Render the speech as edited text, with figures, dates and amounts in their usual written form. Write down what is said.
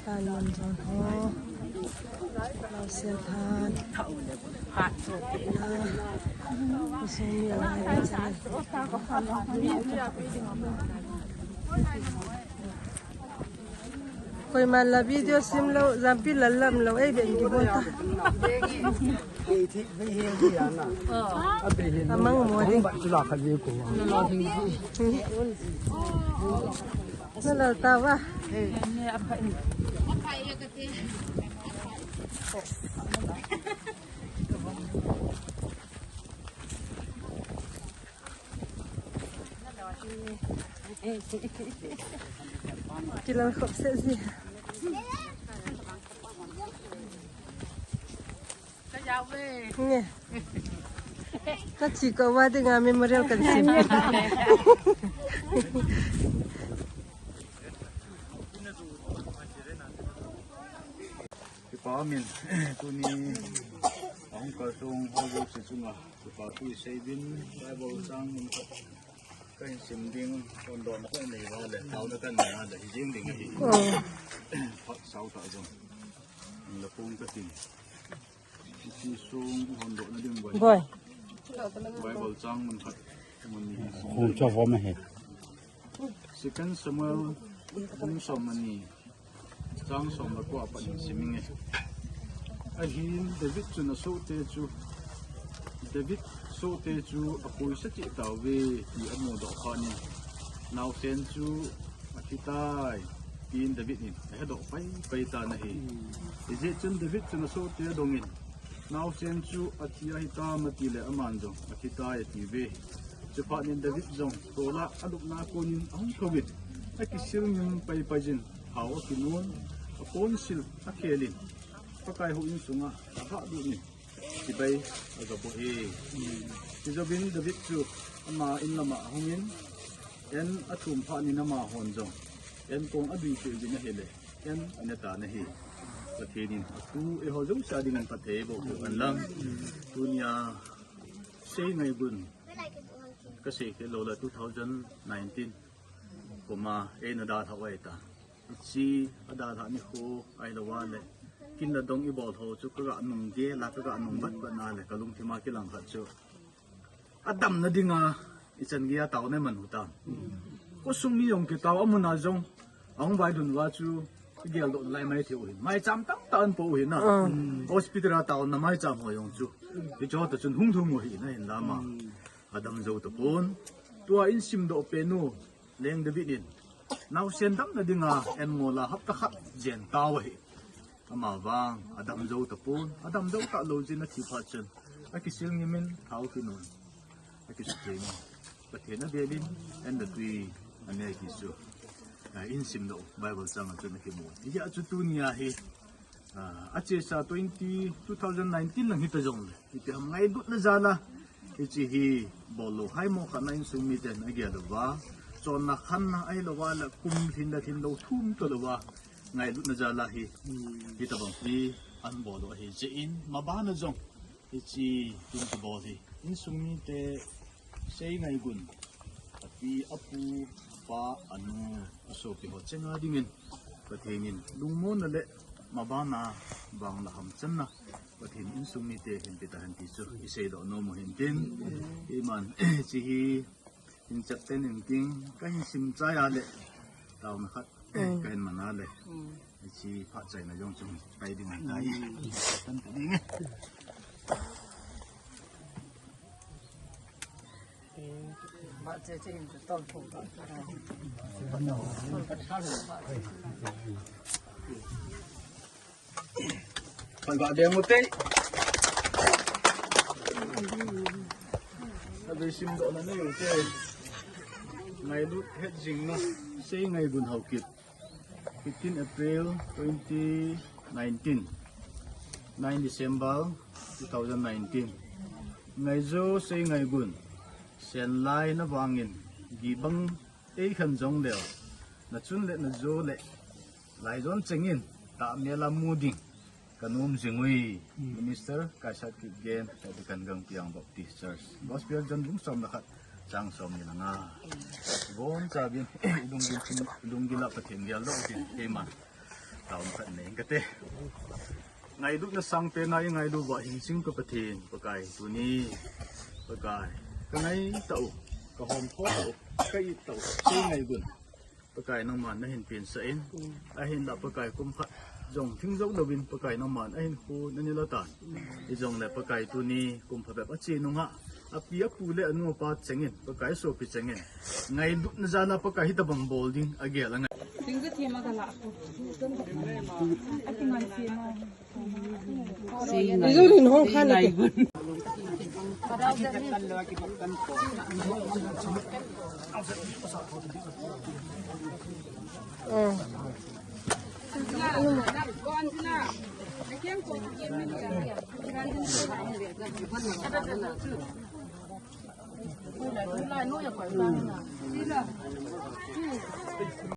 Tàn mình tròn ho lau xe than xong nhiều này quay màn là video sim lâu giảm pin lần lầm lâu ấy bệnh cái bồn ta mang mua đi nó là tao à chỉ là không sẽ gì nghe nó chỉ có qua từ ngày memorial cần sim có mình tôi đi ông có sung hoa vô sự sung à có tôi xây bin đại bộ sang mình cái sim điên còn đòn cái này vào để tháo nó cái này để riêng định cái phát sáu tại rồi là phun cái gì chỉ sung hòn độ nó điên vậy đại bộ sang mình phát mình không cho võ mà hết second summer cũng xong mình trang xong là qua phần sim nghe ahin David chu na so te chu David so te chu apoi sa chi taw ve ti amo do khani naw sen chu akitai tin David ni he do pai ta na hi je chun David chu na so te dongin naw sen chu atia hi ta mati le aman jo akitai ti ve chu pa nin David jong tola aduk na konin ang thobit akisil nim pai pajin haw kinun apon sil akelin pakai hu in sunga ha du ni ti bai aga bo e ti jobin David chu ama in lama hungin en athum pha ni nama hon jong en kong adui te ji na hele en anata na hi pathenin tu e ho jong sa ding an pathe bo an lang dunia sei ngai bun ka se ke lo la 2019 koma en ada thawai ta chi ada tha ni kho ai lo wa le kin la dong i bol ho chu ka nung ge la ka nung bat ba na le kalung thima ki lang khat chu adam na dinga i chan gia taw ne man huta ko sung mi yong ki taw amuna jong ang vai dun wa chu gel do lai mai thi oi mai cham tam tan po hi na hospital taw na mai cham ho yong chu ki jo ta chun hung thung mo hi na in la ma adam zo to pon tua in sim do pe nu leng de bidin naw sen dam na dinga en mo la hap ta khat jen taw hi ama wang adam zo ta pon adam zo ta lo jin na thi pha chen a ki sil ngi men thau ki non a ki string pa the na belin and the three ane ki su in sim do bible sang a chen ki mo ya chu tu nia hi a che sa 2019 lang hita jong le ite ham ngai lut na jala chi hi bolo hai mo khana in sum mi ten a gya do wa chon na khan na ai lo wa la kum thin da thin do thum to lo wa ngai lut na jala hi hi ta bang hi an bo lo hi che in ma ba na jong hi chi tin ki bo hi in sum mi te sei ngai gun pi apu pa anu aso pi ho chenga dingin pathengin lungmon na le ma ba na bang la ham chan na pathin in sum mi te hin pi ta han ti chu i sei do no mo hin tin i man chi hi in chat ten in king kan sim cha ya le taw na khat kan mana le chi pha chai na yong chung pai ding ai tan ta ding mà chơi chơi hình tôm thủ phải gọi đèn một tí abe sim do na ne te ngai lut het jing na sei ngai gun hau kip 15 April 2019 9 December 2019 ngai zo sei ngai gun sen lai na wangin gibang ei khan jong leo na chun le na zo le lai zon chengin ta mela muding kanum jingui minister kaisat ki gen ta kan gang piang baptist church gospel jon bung som na khat chang som ni nga bon cha bin dung gin la pathin gyal lo tin e ma taun khat nei ka te ngai du na sang pe nai ngai du wa hin sing ko pathin pakai tu ni pakai ka ngai tau ka hom tho tau kai tau sei ngai gun pakai nang man na hin pin sa in a hin la pakai kum khat dòng thinh dốc đầu bên pakai nó màn anh khu nên như là tàn thì dòng này pakai tu ni cùng phải bắt chi nông hạ apia pu le anu pa chengin pakai so pi chengin ngai duk na jana pakai hita bang bolding age la ngai tinggu thema kala ati ngai thema izo rin hong khan na con thế nào cái kiếm của kiếm mình cả